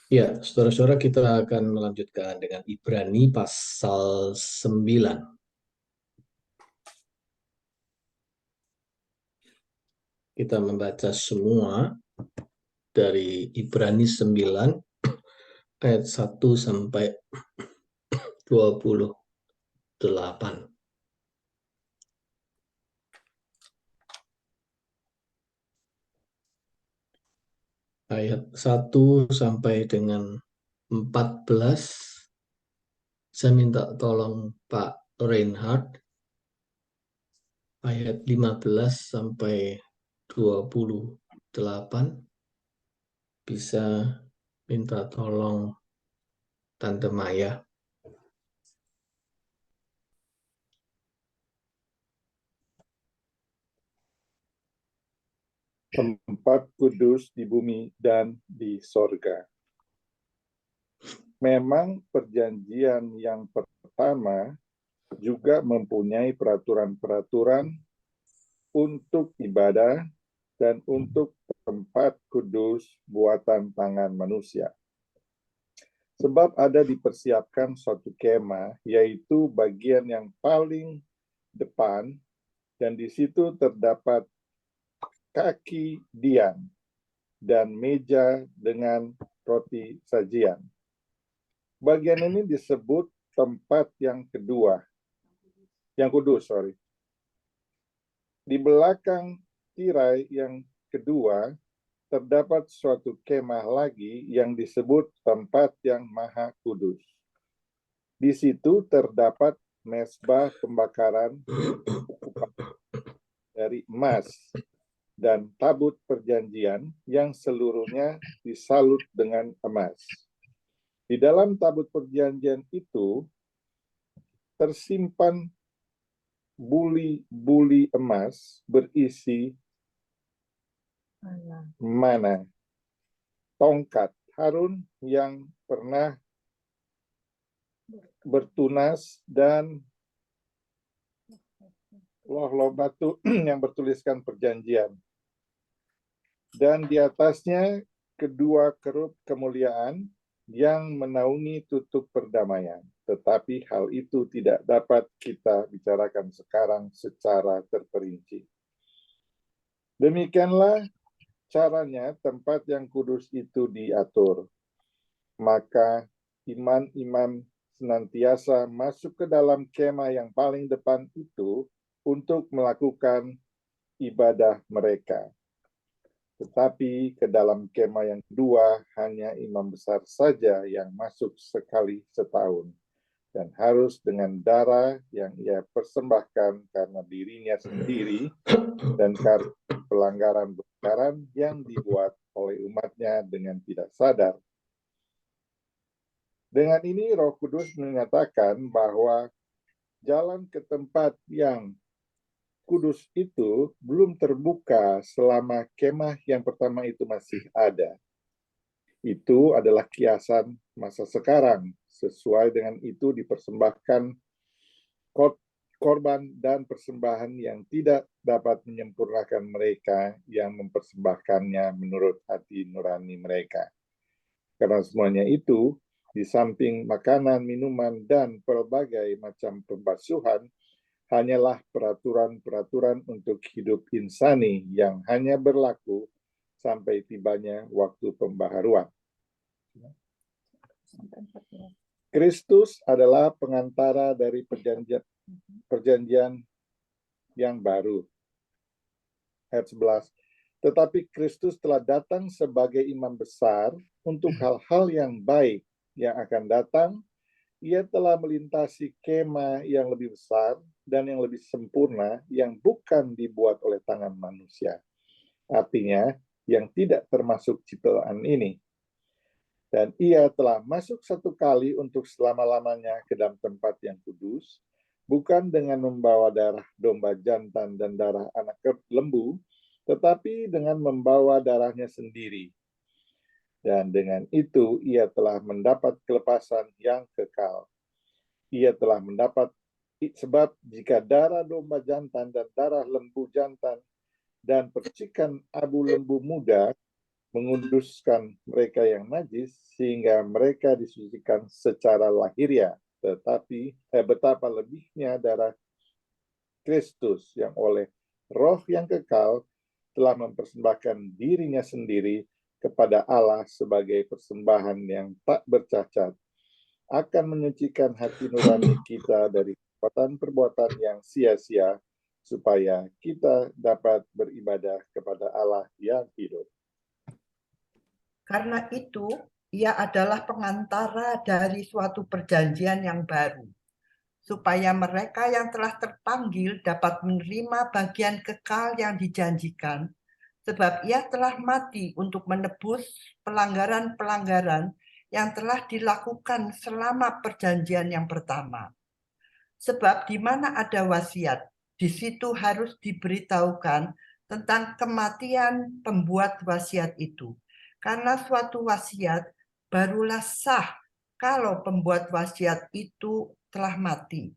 Ya, saudara-saudara, kita akan melanjutkan dengan Ibrani pasal 9. Kita membaca semua dari Ibrani 9 ayat 1 sampai 28. Ayat 1 sampai dengan 14. Saya minta tolong Pak Reinhard, ayat 15 sampai 28. Bisa minta tolong Tante Maya. Tempat kudus di bumi dan di sorga. Memang perjanjian yang pertama juga mempunyai peraturan-peraturan untuk ibadah dan untuk tempat kudus buatan tangan manusia. Sebab ada dipersiapkan suatu kemah, yaitu bagian yang paling depan, dan di situ terdapat kaki dian dan meja dengan roti sajian. Bagian ini disebut tempat yang kedua, yang kudus, Di belakang tirai yang kedua terdapat suatu kemah lagi yang disebut tempat yang maha kudus. Di situ terdapat mezbah pembakaran dari emas dan tabut perjanjian yang seluruhnya disalut dengan emas. Di dalam tabut perjanjian itu tersimpan buli-buli emas berisi mana, tongkat Harun yang pernah bertunas, dan loh batu yang bertuliskan perjanjian. Dan di atasnya kedua kerub kemuliaan yang menaungi tutup perdamaian. Tetapi hal itu tidak dapat kita bicarakan sekarang secara terperinci. Demikianlah caranya tempat yang kudus itu diatur. Maka imam-imam senantiasa masuk ke dalam kemah yang paling depan itu untuk melakukan ibadah mereka. Tetapi ke dalam kemah yang kedua hanya imam besar saja yang masuk sekali setahun, dan harus dengan darah yang ia persembahkan karena dirinya sendiri dan karena pelanggaran-pelanggaran yang dibuat oleh umatnya dengan tidak sadar. Dengan ini Roh Kudus menyatakan bahwa jalan ke tempat yang kudus itu belum terbuka selama kemah yang pertama itu masih ada. Itu adalah kiasan masa sekarang. Sesuai dengan itu dipersembahkan korban dan persembahan yang tidak dapat menyempurnakan mereka yang mempersembahkannya menurut hati nurani mereka. Karena semuanya itu, di samping makanan, minuman, dan berbagai macam pembasuhan, hanyalah peraturan-peraturan untuk hidup insani yang hanya berlaku sampai tibanya waktu pembaharuan. Kristus adalah pengantara dari perjanjian yang baru. Ayat 11. Tetapi Kristus telah datang sebagai imam besar untuk hal-hal yang baik yang akan datang. Ia telah melintasi kemah yang lebih besar dan yang lebih sempurna yang bukan dibuat oleh tangan manusia. Artinya, yang tidak termasuk ciptaan ini. Dan ia telah masuk satu kali untuk selama-lamanya ke dalam tempat yang kudus, bukan dengan membawa darah domba jantan dan darah anak lembu, tetapi dengan membawa darahnya sendiri. Dan dengan itu ia telah mendapat kelepasan yang kekal. Ia telah mendapat, sebab jika darah domba jantan dan darah lembu jantan dan percikan abu lembu muda menguduskan mereka yang najis sehingga mereka disucikan secara lahiriah, tetapi betapa lebihnya darah Kristus yang oleh Roh yang kekal telah mempersembahkan dirinya sendiri kepada Allah sebagai persembahan yang tak bercacat, akan menyucikan hati nurani kita dari perbuatan-perbuatan yang sia-sia, supaya kita dapat beribadah kepada Allah yang hidup. Karena itu, ia adalah pengantara dari suatu perjanjian yang baru, supaya mereka yang telah terpanggil dapat menerima bagian kekal yang dijanjikan, sebab ia telah mati untuk menebus pelanggaran-pelanggaran yang telah dilakukan selama perjanjian yang pertama. Sebab di mana ada wasiat, di situ harus diberitahukan tentang kematian pembuat wasiat itu. Karena suatu wasiat barulah sah kalau pembuat wasiat itu telah mati.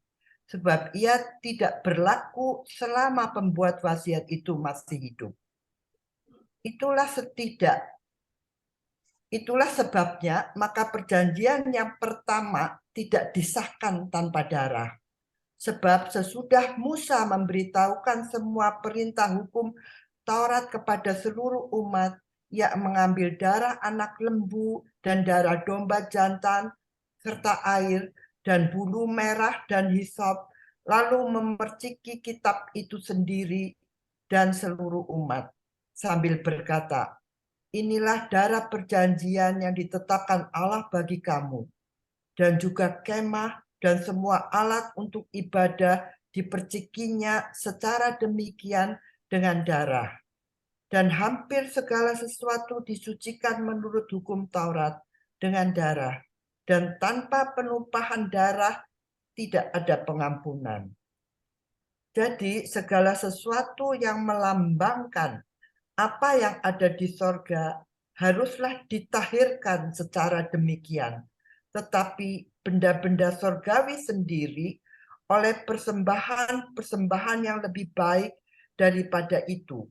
Sebab ia tidak berlaku selama pembuat wasiat itu masih hidup. Itulah sebabnya maka perjanjian yang pertama tidak disahkan tanpa darah. Sebab sesudah Musa memberitahukan semua perintah hukum Taurat kepada seluruh umat, ia mengambil darah anak lembu dan darah domba jantan, serta air dan bulu merah dan hisop, lalu memerciki kitab itu sendiri dan seluruh umat, sambil berkata, inilah darah perjanjian yang ditetapkan Allah bagi kamu, dan juga kemah dan semua alat untuk ibadah dipercikinya secara demikian dengan darah. Dan hampir segala sesuatu disucikan menurut hukum Taurat dengan darah. Dan tanpa penumpahan darah tidak ada pengampunan. Jadi segala sesuatu yang melambangkan apa yang ada di sorga haruslah ditahirkan secara demikian. Tetapi benda-benda sorgawi sendiri oleh persembahan-persembahan yang lebih baik daripada itu.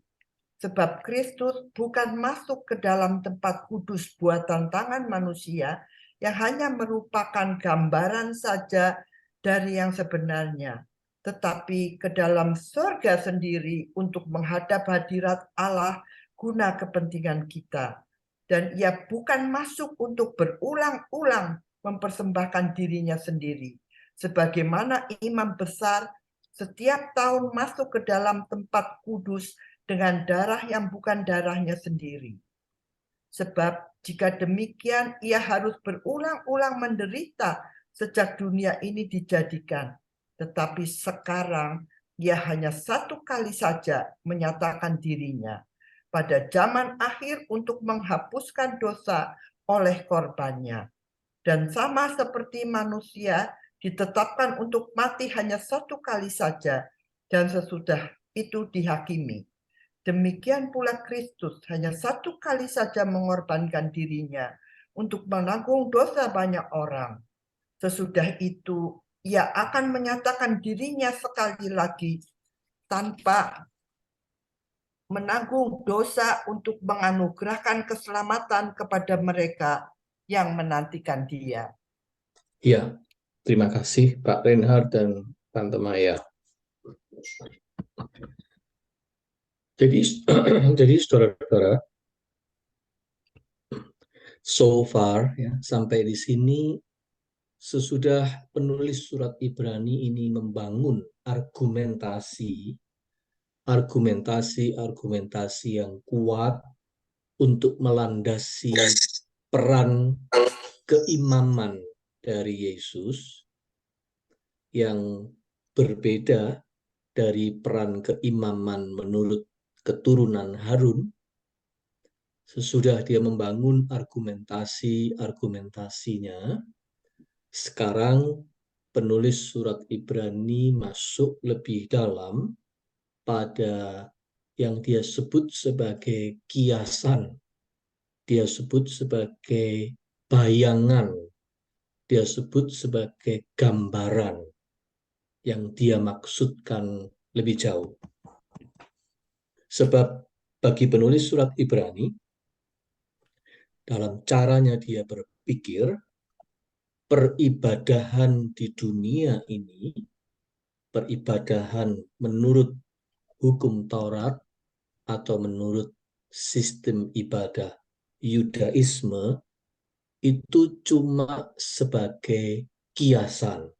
Sebab Kristus bukan masuk ke dalam tempat kudus buatan tangan manusia yang hanya merupakan gambaran saja dari yang sebenarnya, tetapi ke dalam surga sendiri untuk menghadap hadirat Allah guna kepentingan kita. Dan ia bukan masuk untuk berulang-ulang mempersembahkan dirinya sendiri. Sebagaimana imam besar setiap tahun masuk ke dalam tempat kudus dengan darah yang bukan darahnya sendiri. Sebab jika demikian, ia harus berulang-ulang menderita sejak dunia ini dijadikan. Tetapi sekarang, ia hanya satu kali saja menyatakan dirinya pada zaman akhir untuk menghapuskan dosa oleh korbannya. Dan sama seperti manusia ditetapkan untuk mati hanya satu kali saja, dan sesudah itu dihakimi. Demikian pula Kristus hanya satu kali saja mengorbankan dirinya untuk menanggung dosa banyak orang. Sesudah itu, ia akan menyatakan dirinya sekali lagi tanpa menanggung dosa untuk menganugerahkan keselamatan kepada mereka yang menantikan dia. Ya, terima kasih Pak Reinhard dan Tante Maya. Jadi, jadi saudara-saudara, so far ya, sampai di sini sesudah penulis surat Ibrani ini membangun argumentasi yang kuat untuk melandasi peran keimaman dari Yesus yang berbeda dari peran keimaman menurut keturunan Harun. Sesudah dia membangun argumentasinya, sekarang penulis surat Ibrani masuk lebih dalam pada yang dia sebut sebagai kiasan, dia sebut sebagai bayangan, dia sebut sebagai gambaran yang dia maksudkan lebih jauh. Sebab bagi penulis surat Ibrani, dalam caranya dia berpikir, peribadahan di dunia ini, peribadahan menurut hukum Taurat atau menurut sistem ibadah Yudaisme, itu cuma sebagai kiasan,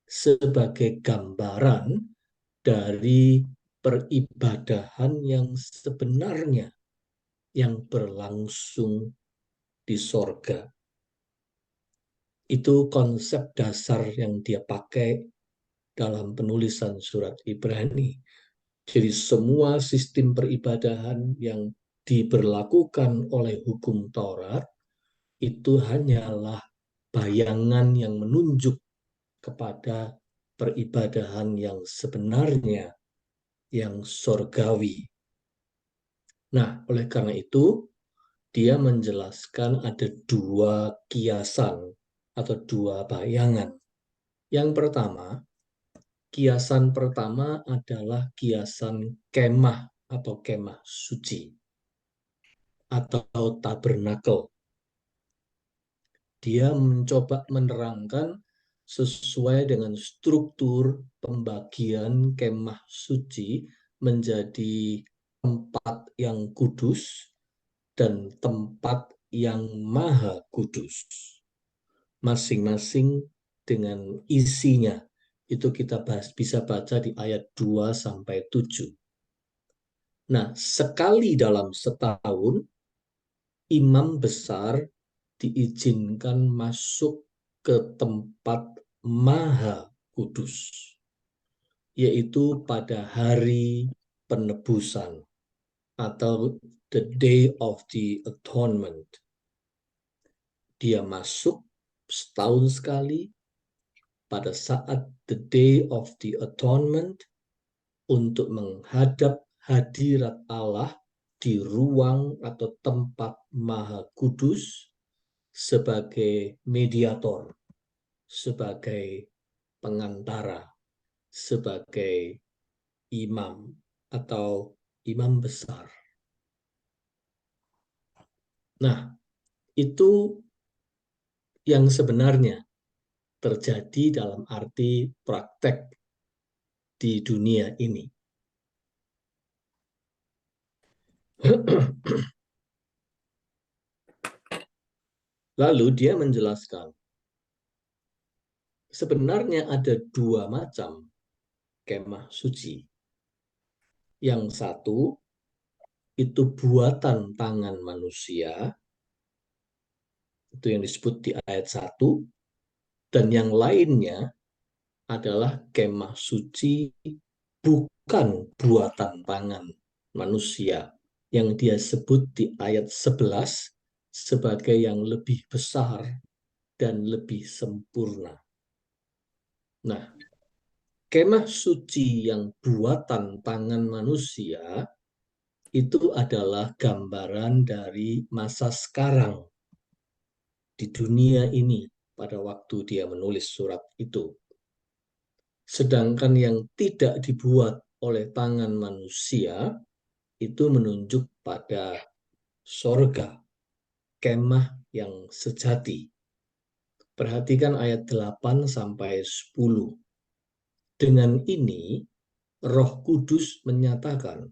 sebagai gambaran dari peribadahan yang sebenarnya yang berlangsung di sorga. Itu konsep dasar yang dia pakai dalam penulisan surat Ibrani. Jadi semua sistem peribadahan yang diberlakukan oleh hukum Taurat itu hanyalah bayangan yang menunjuk kepada peribadahan yang sebenarnya, yang sorgawi. Nah, oleh karena itu, dia menjelaskan ada dua kiasan atau dua bayangan. Yang pertama, kiasan pertama adalah kiasan kemah atau kemah suci atau tabernakel. Dia mencoba menerangkan sesuai dengan struktur pembagian kemah suci menjadi tempat yang kudus dan tempat yang maha kudus. Masing-masing dengan isinya. Itu kita bisa baca di ayat 2-7. Nah, sekali dalam setahun, imam besar diizinkan masuk ke tempat maha kudus, yaitu pada hari penebusan atau the day of the atonement. Dia masuk setahun sekali pada saat the day of the atonement untuk menghadap hadirat Allah di ruang atau tempat maha kudus sebagai mediator, sebagai pengantara, sebagai imam atau imam besar. Nah, itu yang sebenarnya terjadi dalam arti praktek di dunia ini. Lalu dia menjelaskan, sebenarnya ada dua macam kemah suci. Yang satu, itu buatan tangan manusia, itu yang disebut di ayat 1, dan yang lainnya adalah kemah suci bukan buatan tangan manusia, yang dia sebut di ayat 11 sebagai yang lebih besar dan lebih sempurna. Nah, kemah suci yang buatan tangan manusia itu adalah gambaran dari masa sekarang di dunia ini pada waktu dia menulis surat itu. Sedangkan yang tidak dibuat oleh tangan manusia itu menunjuk pada sorga, kemah yang sejati. Perhatikan ayat 8-10. Dengan ini, Roh Kudus menyatakan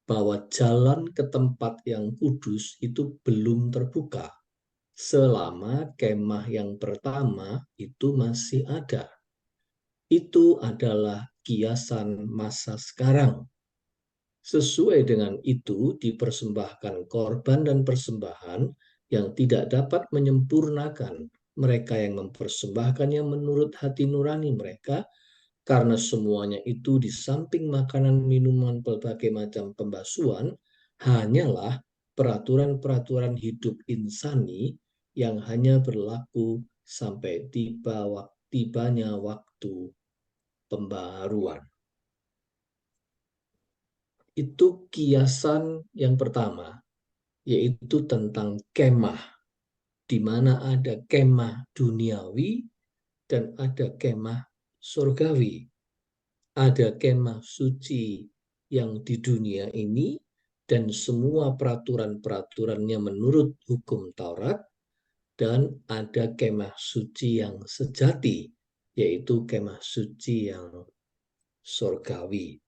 bahwa jalan ke tempat yang kudus itu belum terbuka selama kemah yang pertama itu masih ada. Itu adalah kiasan masa sekarang. Sesuai dengan itu dipersembahkan korban dan persembahan yang tidak dapat menyempurnakan mereka yang mempersembahkannya menurut hati nurani mereka, karena semuanya itu di samping makanan minuman berbagai macam pembasuhan hanyalah peraturan-peraturan hidup insani yang hanya berlaku sampai tibanya waktu pembaharuan. Itu kiasan yang pertama, yaitu tentang kemah, di mana ada kemah duniawi dan ada kemah surgawi. Ada kemah suci yang di dunia ini dan semua peraturan-peraturannya menurut hukum Taurat, dan ada kemah suci yang sejati, yaitu kemah suci yang surgawi.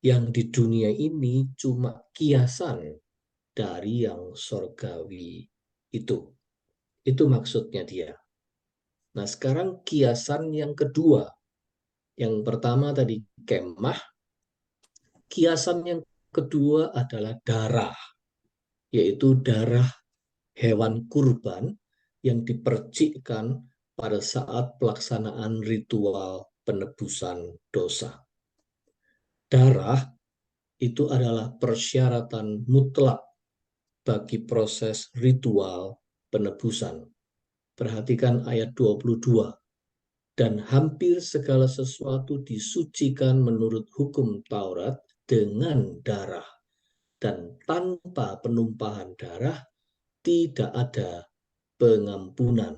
Yang di dunia ini cuma kiasan dari yang surgawi itu. Itu maksudnya dia. Nah, sekarang kiasan yang kedua. Yang pertama tadi kemah, kiasan yang kedua adalah darah, yaitu darah hewan kurban yang dipercikkan pada saat pelaksanaan ritual penebusan dosa. Darah itu adalah persyaratan mutlak bagi proses ritual penebusan. Perhatikan ayat 22. Dan hampir segala sesuatu disucikan menurut hukum Taurat dengan darah. Dan tanpa penumpahan darah tidak ada pengampunan.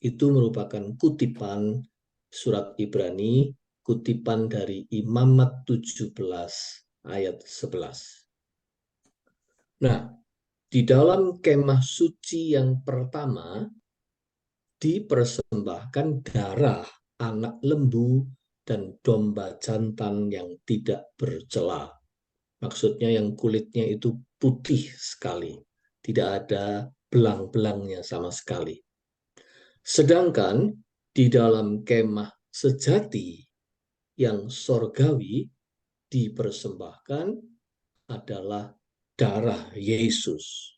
Itu merupakan kutipan surat Ibrani, kutipan dari Imamat 17 ayat 11. Nah, di dalam kemah suci yang pertama dipersembahkan darah anak lembu dan domba jantan yang tidak bercela. Maksudnya yang kulitnya itu putih sekali, tidak ada belang-belangnya sama sekali. Sedangkan di dalam kemah sejati yang sorgawi dipersembahkan adalah darah Yesus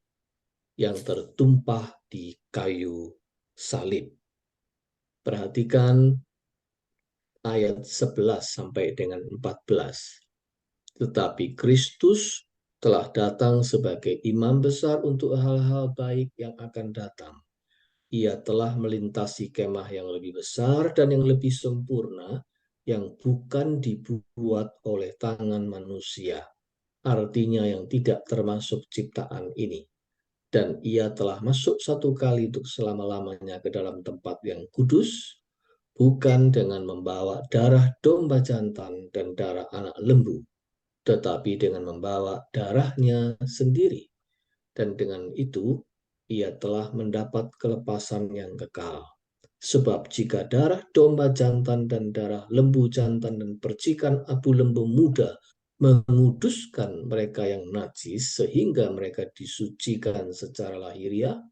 yang tertumpah di kayu salib. Perhatikan ayat 11 sampai dengan 14. Tetapi Kristus telah datang sebagai imam besar untuk hal-hal baik yang akan datang. Ia telah melintasi kemah yang lebih besar dan yang lebih sempurna, yang bukan dibuat oleh tangan manusia, artinya yang tidak termasuk ciptaan ini. Dan ia telah masuk satu kali untuk selama-lamanya ke dalam tempat yang kudus, bukan dengan membawa darah domba jantan dan darah anak lembu, tetapi dengan membawa darahnya sendiri. Dan dengan itu, ia telah mendapat kelepasan yang kekal. Sebab jika darah domba jantan dan darah lembu jantan dan percikan abu lembu muda menguduskan mereka yang najis sehingga mereka disucikan secara lahiriah,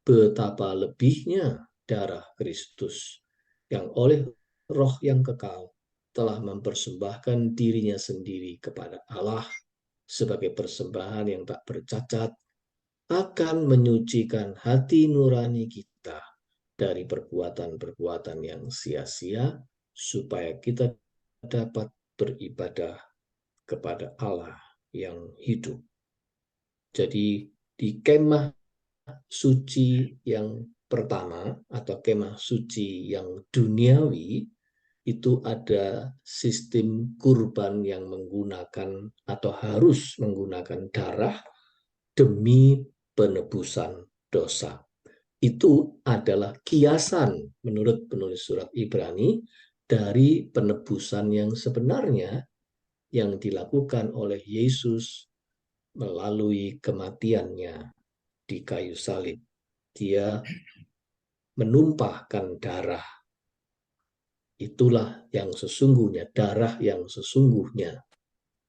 betapa lebihnya darah Kristus yang oleh roh yang kekal telah mempersembahkan dirinya sendiri kepada Allah sebagai persembahan yang tak bercacat, akan menyucikan hati nurani kita dari perbuatan-perbuatan yang sia-sia, supaya kita dapat beribadah kepada Allah yang hidup. Jadi di kemah suci yang pertama atau kemah suci yang duniawi itu ada sistem kurban yang menggunakan atau harus menggunakan darah demi penebusan dosa. Itu adalah kiasan menurut penulis surat Ibrani dari penebusan yang sebenarnya yang dilakukan oleh Yesus melalui kematiannya di kayu salib. Dia menumpahkan darah. Itulah yang sesungguhnya, darah yang sesungguhnya.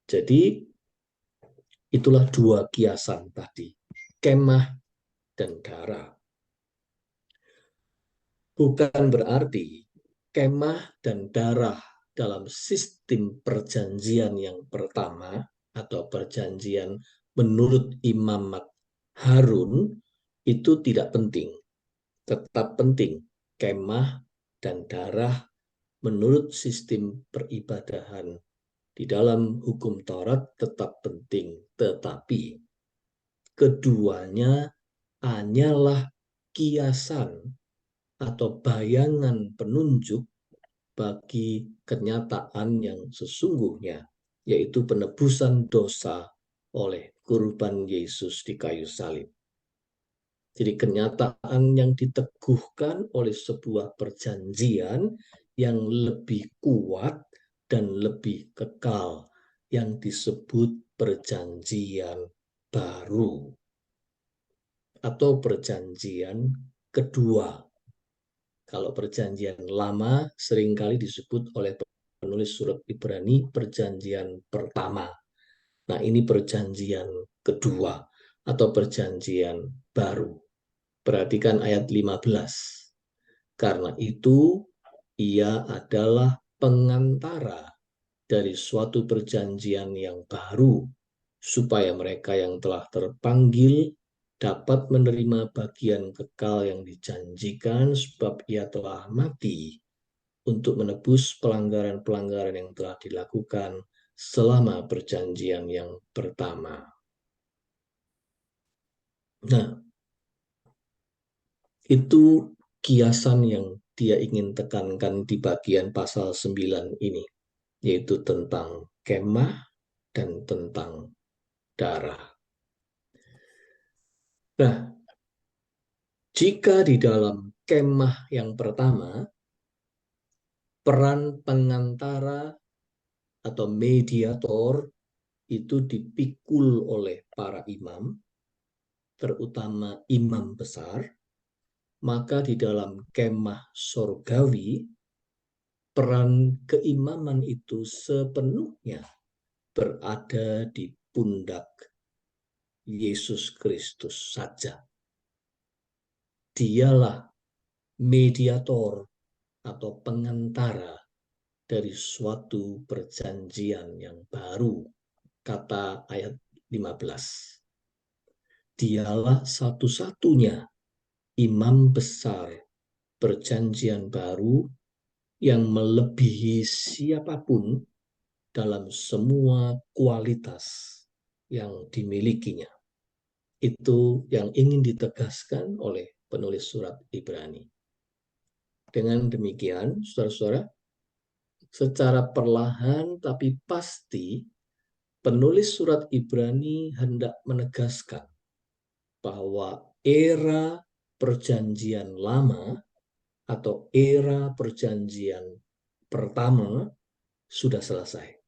Jadi itulah dua kiasan tadi, kemah dan darah. Bukan berarti kemah dan darah dalam sistem perjanjian yang pertama atau perjanjian menurut imamat Harun itu tidak penting. Tetap penting kemah dan darah menurut sistem peribadahan di dalam hukum Taurat tetap penting, tetapi keduanya hanyalah kiasan atau bayangan penunjuk bagi kenyataan yang sesungguhnya, yaitu penebusan dosa oleh kurban Yesus di kayu salib. Jadi kenyataan yang diteguhkan oleh sebuah perjanjian yang lebih kuat dan lebih kekal, yang disebut perjanjian baru atau perjanjian kedua. Kalau perjanjian lama seringkali disebut oleh penulis surat Ibrani perjanjian pertama. Nah, ini perjanjian kedua atau perjanjian baru. Perhatikan ayat 15. Karena itu, ia adalah pengantara dari suatu perjanjian yang baru, supaya mereka yang telah terpanggil dapat menerima bagian kekal yang dijanjikan, sebab ia telah mati untuk menebus pelanggaran-pelanggaran yang telah dilakukan selama perjanjian yang pertama. Nah, itu kiasan yang dia ingin tekankan di bagian pasal 9 ini, yaitu tentang kemah dan tentang darah. Nah, jika di dalam kemah yang pertama, peran pengantara atau mediator itu dipikul oleh para imam, terutama imam besar, maka di dalam kemah sorgawi, peran keimaman itu sepenuhnya berada di pundak Yesus Kristus saja. Dialah mediator atau pengantara dari suatu perjanjian yang baru, kata ayat 15. Dialah satu-satunya imam besar perjanjian baru yang melebihi siapapun dalam semua kualitas yang dimilikinya. Itu yang ingin ditegaskan oleh penulis surat Ibrani. Dengan demikian, saudara-saudara, secara perlahan tapi pasti, penulis surat Ibrani hendak menegaskan bahwa era perjanjian lama atau era perjanjian pertama sudah selesai.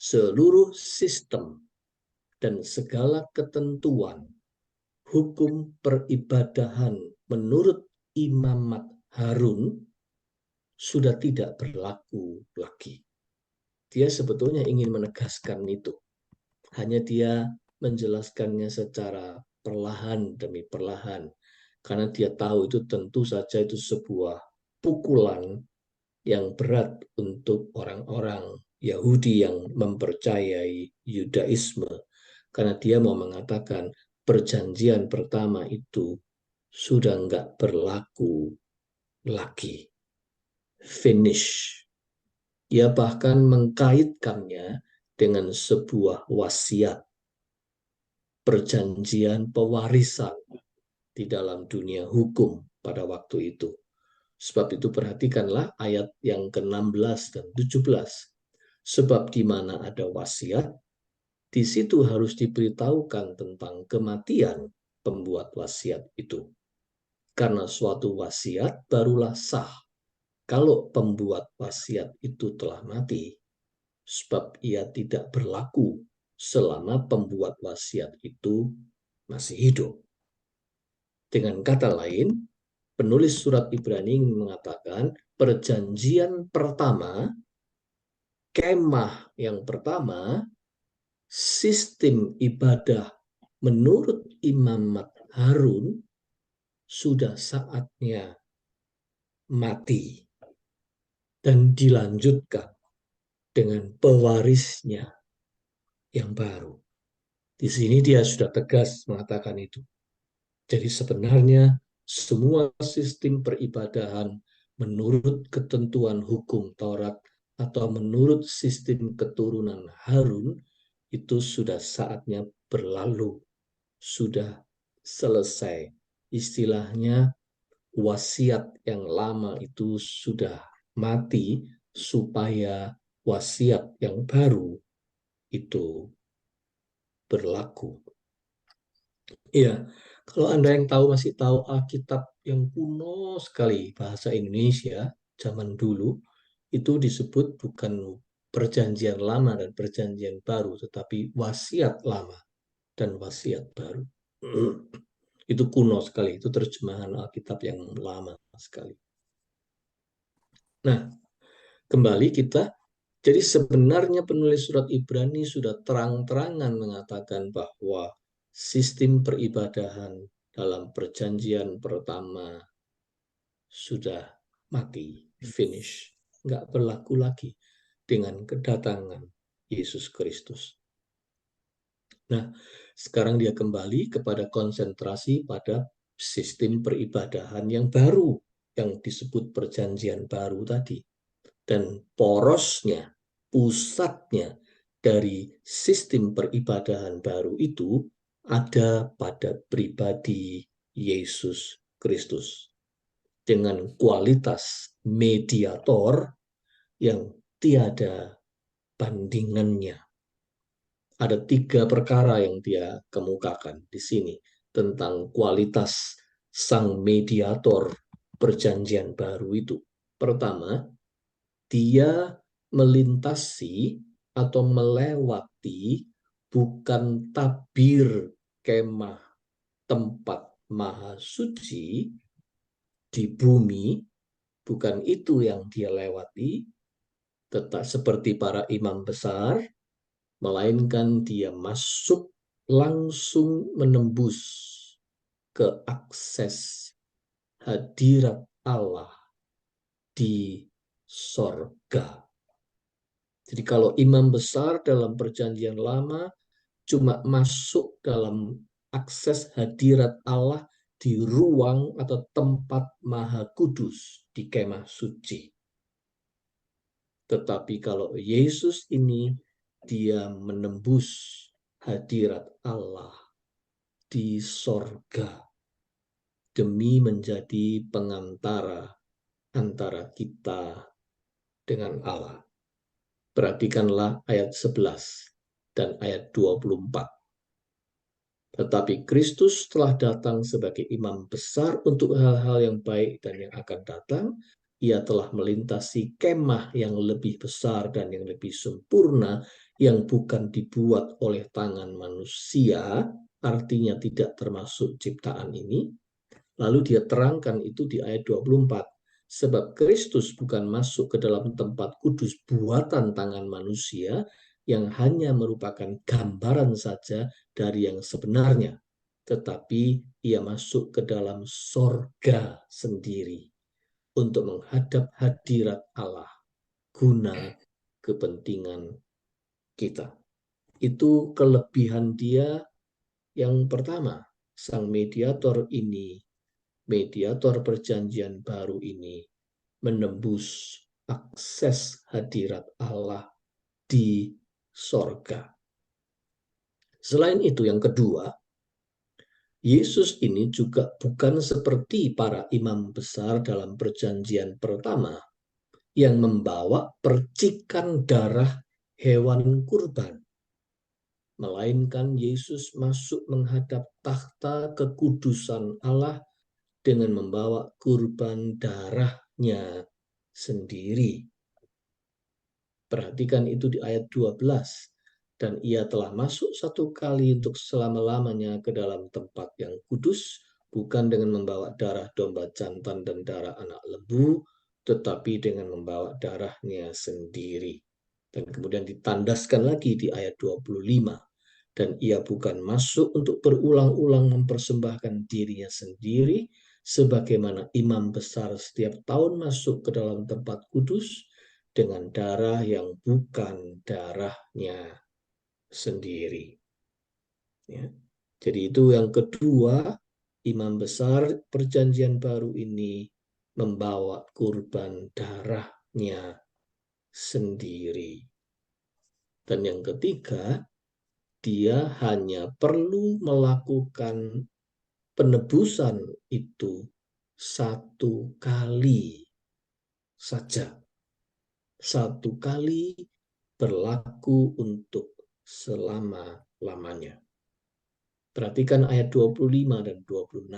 Seluruh sistem dan segala ketentuan hukum peribadahan menurut imamat Harun sudah tidak berlaku lagi. Dia sebetulnya ingin menegaskan itu. Hanya dia menjelaskannya secara perlahan demi perlahan. Karena dia tahu itu tentu saja itu sebuah pukulan yang berat untuk orang-orang Yahudi yang mempercayai Yudaisme. Karena dia mau mengatakan perjanjian pertama itu sudah enggak berlaku lagi. Finish. Dia bahkan mengkaitkannya dengan sebuah wasiat, perjanjian pewarisan di dalam dunia hukum pada waktu itu. Sebab itu perhatikanlah ayat yang ke-16 dan 17. Sebab di mana ada wasiat, di situ harus diberitahukan tentang kematian pembuat wasiat itu. Karena suatu wasiat barulah sah kalau pembuat wasiat itu telah mati, sebab ia tidak berlaku selama pembuat wasiat itu masih hidup. Dengan kata lain, penulis surat Ibrani mengatakan perjanjian pertama, kemah yang pertama, sistem ibadah menurut imamat Harun sudah saatnya mati dan dilanjutkan dengan pewarisnya yang baru. Di sini dia sudah tegas mengatakan itu. Jadi sebenarnya semua sistem peribadahan menurut ketentuan hukum Taurat atau menurut sistem keturunan Harun itu sudah saatnya berlalu, sudah selesai. Istilahnya wasiat yang lama itu sudah mati supaya wasiat yang baru itu berlaku. Iya, kalau Anda yang tahu masih tahu Alkitab yang kuno sekali bahasa Indonesia zaman dulu itu disebut bukan perjanjian lama dan perjanjian baru, tetapi wasiat lama dan wasiat baru. Itu kuno sekali, itu terjemahan Alkitab yang lama sekali. Nah, kembali kita, jadi sebenarnya penulis surat Ibrani sudah terang-terangan mengatakan bahwa sistem peribadahan dalam perjanjian pertama sudah mati, finish, nggak berlaku lagi dengan kedatangan Yesus Kristus. Nah, sekarang dia kembali kepada konsentrasi pada sistem peribadahan yang baru, yang disebut perjanjian baru tadi. Dan porosnya, pusatnya dari sistem peribadahan baru itu ada pada pribadi Yesus Kristus. Dengan kualitas mediator yang tiada bandingannya. Ada 3 perkara yang dia kemukakan di sini tentang kualitas sang mediator perjanjian baru itu. Pertama, dia melintasi atau melewati bukan tabir kemah tempat maha suci di bumi, bukan itu yang dia lewati, tetap seperti para imam besar, melainkan dia masuk langsung menembus ke akses hadirat Allah di sorga. Jadi kalau imam besar dalam perjanjian lama cuma masuk dalam akses hadirat Allah di ruang atau tempat maha kudus di kemah suci. Tetapi kalau Yesus ini, dia menembus hadirat Allah di sorga demi menjadi pengantara antara kita dengan Allah. Perhatikanlah ayat 11 dan ayat 24. Tetapi Kristus telah datang sebagai imam besar untuk hal-hal yang baik dan yang akan datang. Ia telah melintasi kemah yang lebih besar dan yang lebih sempurna, yang bukan dibuat oleh tangan manusia, artinya tidak termasuk ciptaan ini. Lalu dia terangkan itu di ayat 24. Sebab Kristus bukan masuk ke dalam tempat kudus buatan tangan manusia, yang hanya merupakan gambaran saja dari yang sebenarnya, tetapi ia masuk ke dalam sorga sendiri untuk menghadap hadirat Allah guna kepentingan kita. Itu kelebihan dia yang pertama. Sang mediator ini, mediator perjanjian baru ini, menembus akses hadirat Allah di sorga. Selain itu, yang kedua, Yesus ini juga bukan seperti para imam besar dalam perjanjian pertama yang membawa percikan darah hewan kurban. Melainkan Yesus masuk menghadap takhta kekudusan Allah dengan membawa kurban darahnya sendiri. Perhatikan itu di ayat 12. Dan ia telah masuk satu kali untuk selama-lamanya ke dalam tempat yang kudus, bukan dengan membawa darah domba jantan dan darah anak lembu, tetapi dengan membawa darahnya sendiri. Dan kemudian ditandaskan lagi di ayat 25. Dan ia bukan masuk untuk berulang-ulang mempersembahkan dirinya sendiri, sebagaimana imam besar setiap tahun masuk ke dalam tempat kudus dengan darah yang bukan darahnya sendiri. Ya. Jadi itu yang kedua, imam besar perjanjian baru ini membawa kurban darahnya sendiri. Dan yang ketiga, dia hanya perlu melakukan penebusan itu satu kali saja. Satu kali berlaku untuk selama-lamanya. Perhatikan ayat 25 dan 26.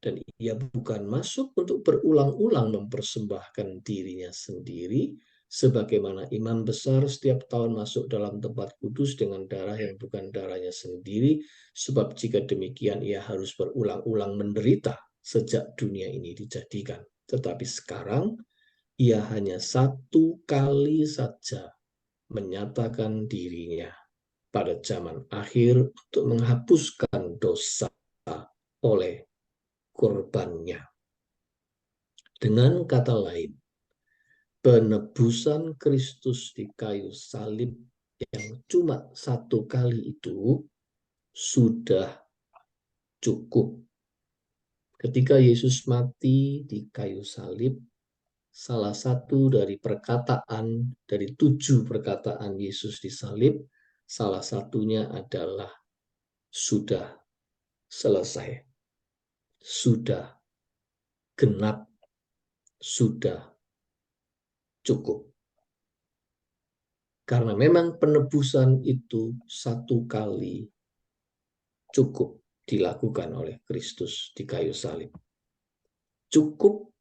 Dan ia bukan masuk untuk berulang-ulang mempersembahkan dirinya sendiri, sebagaimana imam besar setiap tahun masuk dalam tempat kudus dengan darah yang bukan darahnya sendiri, sebab jika demikian ia harus berulang-ulang menderita sejak dunia ini dijadikan. Tetapi sekarang ia hanya satu kali saja menyatakan dirinya pada zaman akhir untuk menghapuskan dosa oleh korbannya. Dengan kata lain, penebusan Kristus di kayu salib yang cuma satu kali itu sudah cukup. Ketika Yesus mati di kayu salib, salah satu dari perkataan, dari 7 perkataan Yesus di salib, salah satunya adalah sudah selesai, sudah genap, sudah cukup. Karena memang penebusan itu satu kali cukup dilakukan oleh Kristus di kayu salib. Cukup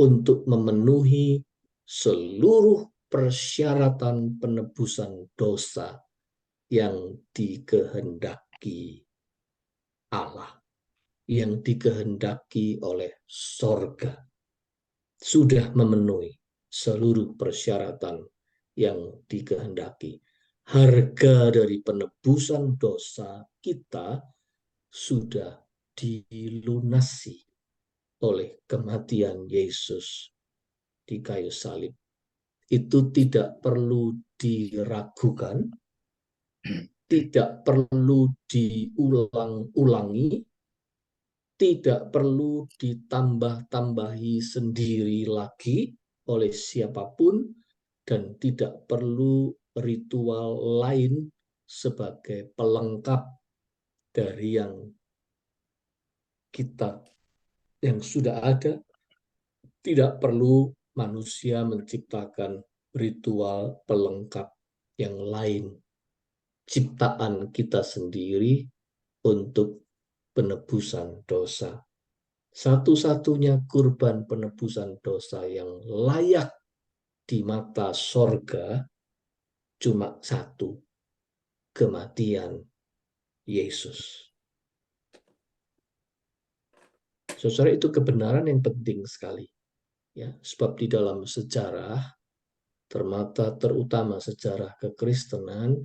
untuk memenuhi seluruh persyaratan penebusan dosa yang dikehendaki Allah, yang dikehendaki oleh sorga. Sudah memenuhi seluruh persyaratan yang dikehendaki. Harga dari penebusan dosa kita sudah dilunasi oleh kematian Yesus di kayu salib. Itu tidak perlu diragukan, tidak perlu diulang-ulangi, tidak perlu ditambah-tambahi sendiri lagi oleh siapapun, dan tidak perlu ritual lain sebagai pelengkap dari yang sudah ada. Tidak perlu manusia menciptakan ritual pelengkap yang lain, ciptaan kita sendiri untuk penebusan dosa. Satu-satunya kurban penebusan dosa yang layak di mata sorga cuma satu, kematian Yesus. Saudara, itu kebenaran yang penting sekali. Ya, sebab di dalam sejarah, terutama sejarah kekristenan,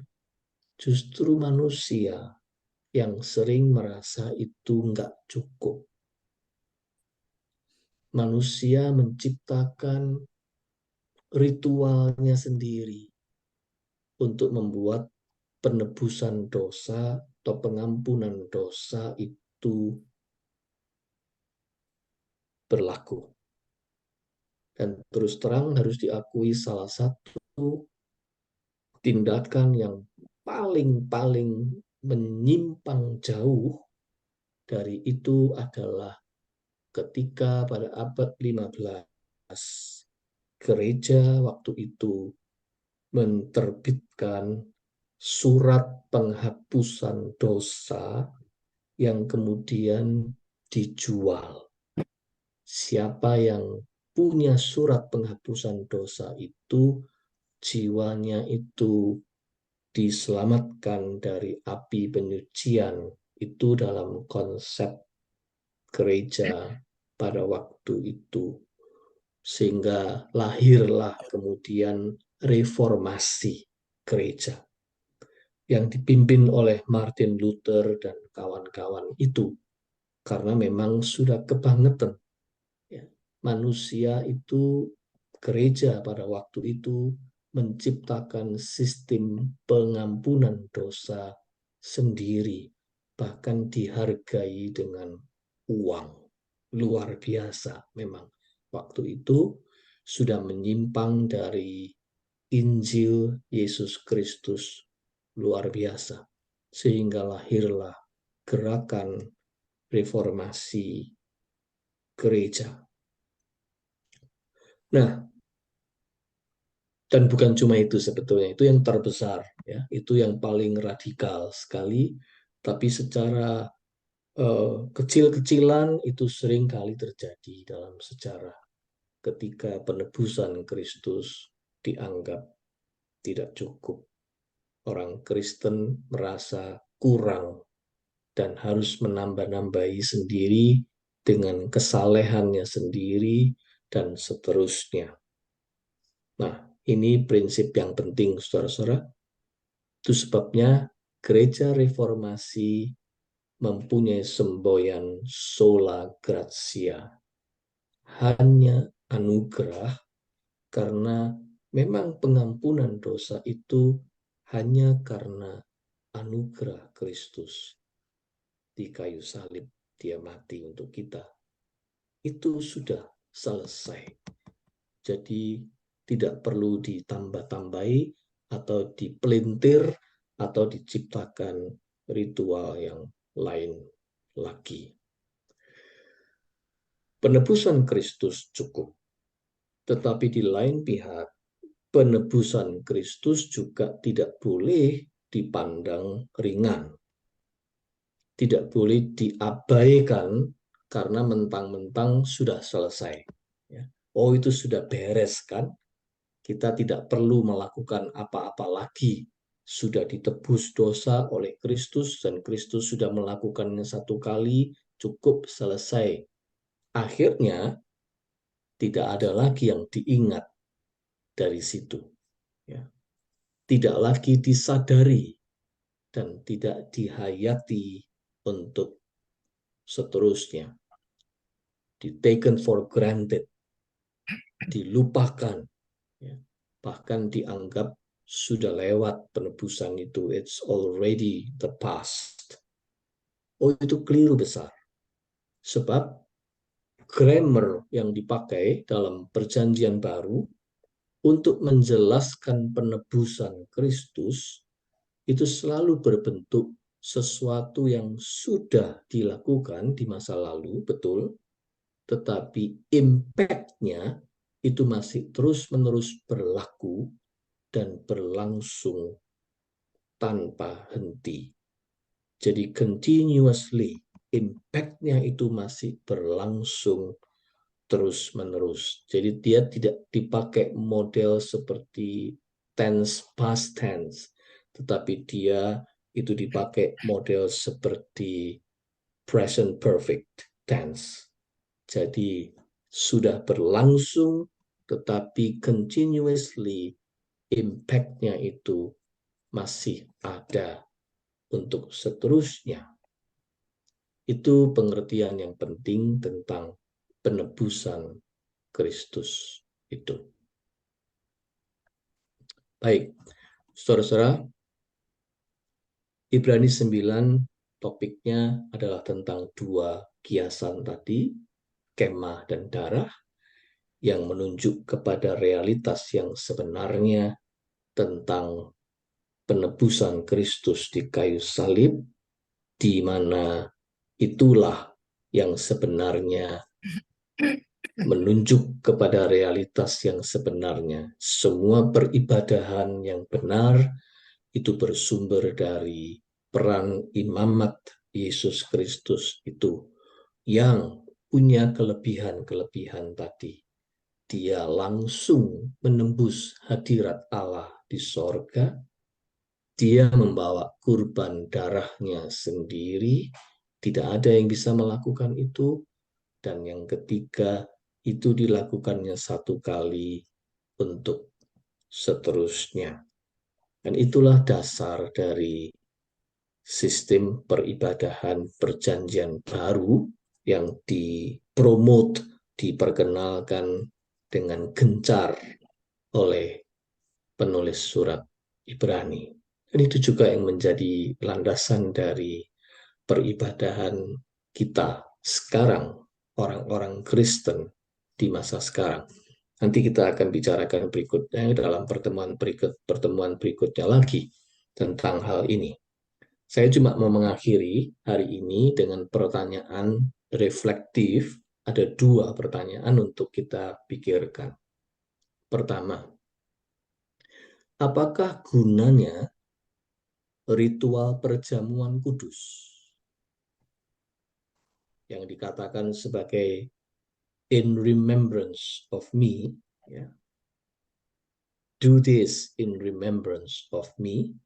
justru manusia yang sering merasa itu nggak cukup. Manusia menciptakan ritualnya sendiri untuk membuat penebusan dosa atau pengampunan dosa itu berlaku. Dan terus terang harus diakui salah satu tindakan yang paling menyimpang jauh dari itu adalah ketika pada abad 15 gereja waktu itu menerbitkan surat penghapusan dosa yang kemudian dijual. Siapa yang punya surat penghapusan dosa itu, jiwanya itu diselamatkan dari api penyucian. Itu dalam konsep gereja pada waktu itu. Sehingga lahirlah kemudian reformasi gereja yang dipimpin oleh Martin Luther dan kawan-kawan itu. Karena memang sudah kebangetan. Ya, manusia itu, gereja pada waktu itu menciptakan sistem pengampunan dosa sendiri, bahkan dihargai dengan uang. Luar biasa memang. Waktu itu sudah menyimpang dari Injil Yesus Kristus, luar biasa. Sehingga lahirlah gerakan reformasi gereja. Nah, dan bukan cuma itu sebetulnya, itu yang terbesar, ya, itu yang paling radikal sekali, tapi secara kecil-kecilan itu sering kali terjadi dalam sejarah ketika penebusan Kristus dianggap tidak cukup. Orang Kristen merasa kurang dan harus menambah-nambahi sendiri dengan kesalehannya sendiri dan seterusnya. Nah, ini prinsip yang penting, saudara-saudara. Itu sebabnya gereja reformasi mempunyai semboyan sola gratia. Hanya anugerah, karena memang pengampunan dosa itu hanya karena anugerah Kristus. Di kayu salib dia mati untuk kita. Itu sudah selesai. Jadi tidak perlu ditambah-tambahi atau dipelintir atau diciptakan ritual yang lain lagi. Penebusan Kristus cukup. Tetapi di lain pihak, penebusan Kristus juga tidak boleh dipandang ringan. Tidak boleh diabaikan karena mentang-mentang sudah selesai. Oh, itu sudah beres kan? Kita tidak perlu melakukan apa-apa lagi. Sudah ditebus dosa oleh Kristus dan Kristus sudah melakukannya satu kali, cukup selesai. Akhirnya tidak ada lagi yang diingat dari situ. Tidak lagi disadari dan tidak dihayati untuk seterusnya. Taken for granted, dilupakan, bahkan dianggap sudah lewat penebusan itu, it's already the past. Oh, itu keliru besar. Sebab grammar yang dipakai dalam perjanjian baru untuk menjelaskan penebusan Kristus itu selalu berbentuk sesuatu yang sudah dilakukan di masa lalu, betul, tetapi impact-nya itu masih terus-menerus berlaku dan berlangsung tanpa henti. Jadi continuously, impact-nya itu masih berlangsung terus-menerus. Jadi dia tidak dipakai model seperti tense past tense, tetapi dia itu dipakai model seperti present perfect tense. Jadi sudah berlangsung, tetapi continuously impact-nya itu masih ada untuk seterusnya. Itu pengertian yang penting tentang penebusan Kristus itu. Baik, saudara-saudara, Ibrani 9 topiknya adalah tentang dua kiasan tadi, kemah dan darah, yang menunjuk kepada realitas yang sebenarnya tentang penebusan Kristus di kayu salib, di mana itulah yang sebenarnya menunjuk kepada realitas yang sebenarnya. Semua peribadahan yang benar itu bersumber dari peran imamat Yesus Kristus itu yang punya kelebihan-kelebihan tadi. Dia langsung menembus hadirat Allah di sorga. Dia membawa kurban darahnya sendiri. Tidak ada yang bisa melakukan itu. Dan yang ketiga, itu dilakukannya satu kali untuk seterusnya. Dan itulah dasar dari sistem peribadahan perjanjian baru yang dipromot, diperkenalkan dengan gencar oleh penulis surat Ibrani. Dan itu juga yang menjadi landasan dari peribadahan kita sekarang, orang-orang Kristen di masa sekarang. Nanti kita akan bicarakan berikutnya dalam pertemuan berikutnya lagi tentang hal ini. Saya cuma mau mengakhiri hari ini dengan pertanyaan reflektif. Ada dua pertanyaan untuk kita pikirkan. Pertama, apakah gunanya ritual perjamuan kudus yang dikatakan sebagai in remembrance of me, ya, Do this in remembrance of me.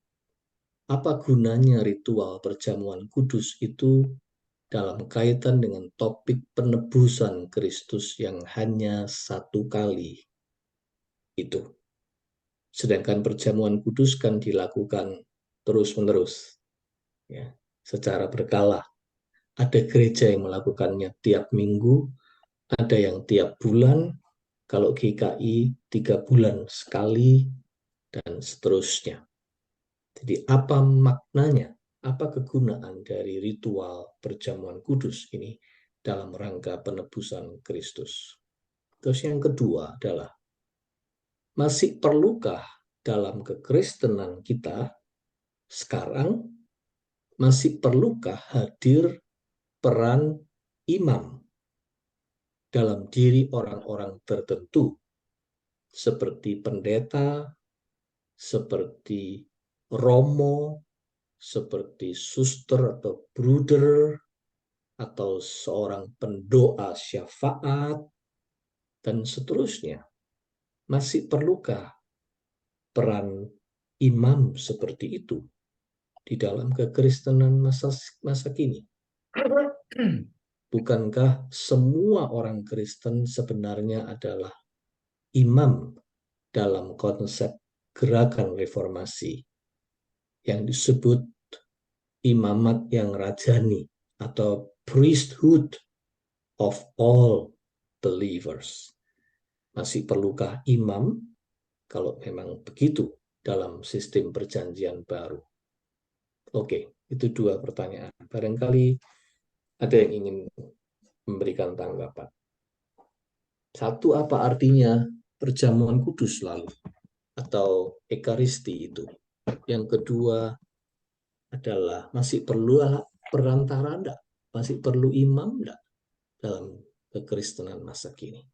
Apa gunanya ritual perjamuan kudus itu dalam kaitan dengan topik penebusan Kristus yang hanya satu kali itu? Sedangkan perjamuan kudus kan dilakukan terus-menerus, ya, secara berkala. Ada gereja yang melakukannya tiap minggu, ada yang tiap bulan, kalau GKI 3 bulan sekali, dan seterusnya. Jadi apa maknanya, apa kegunaan dari ritual perjamuan kudus ini dalam rangka penebusan Kristus? Terus yang kedua adalah, masih perlukah dalam kekristenan kita sekarang, masih perlukah hadir peran imam dalam diri orang-orang tertentu, seperti pendeta, seperti romo, seperti suster atau bruder, atau seorang pendoa syafaat, dan seterusnya? Masih perlukah peran imam seperti itu di dalam kekristenan masa kini? Bukankah semua orang Kristen sebenarnya adalah imam dalam konsep gerakan reformasi yang disebut imamat yang rajani atau priesthood of all believers? Masih perlukah imam kalau memang begitu dalam sistem perjanjian baru? Oke, itu 2 pertanyaan. Barangkali ada yang ingin memberikan tanggapan. 1, apa artinya perjamuan kudus lalu? Atau ekaristi itu? Yang kedua adalah, masih perlu perantara enggak? Masih perlu imam enggak dalam kekristenan masa kini?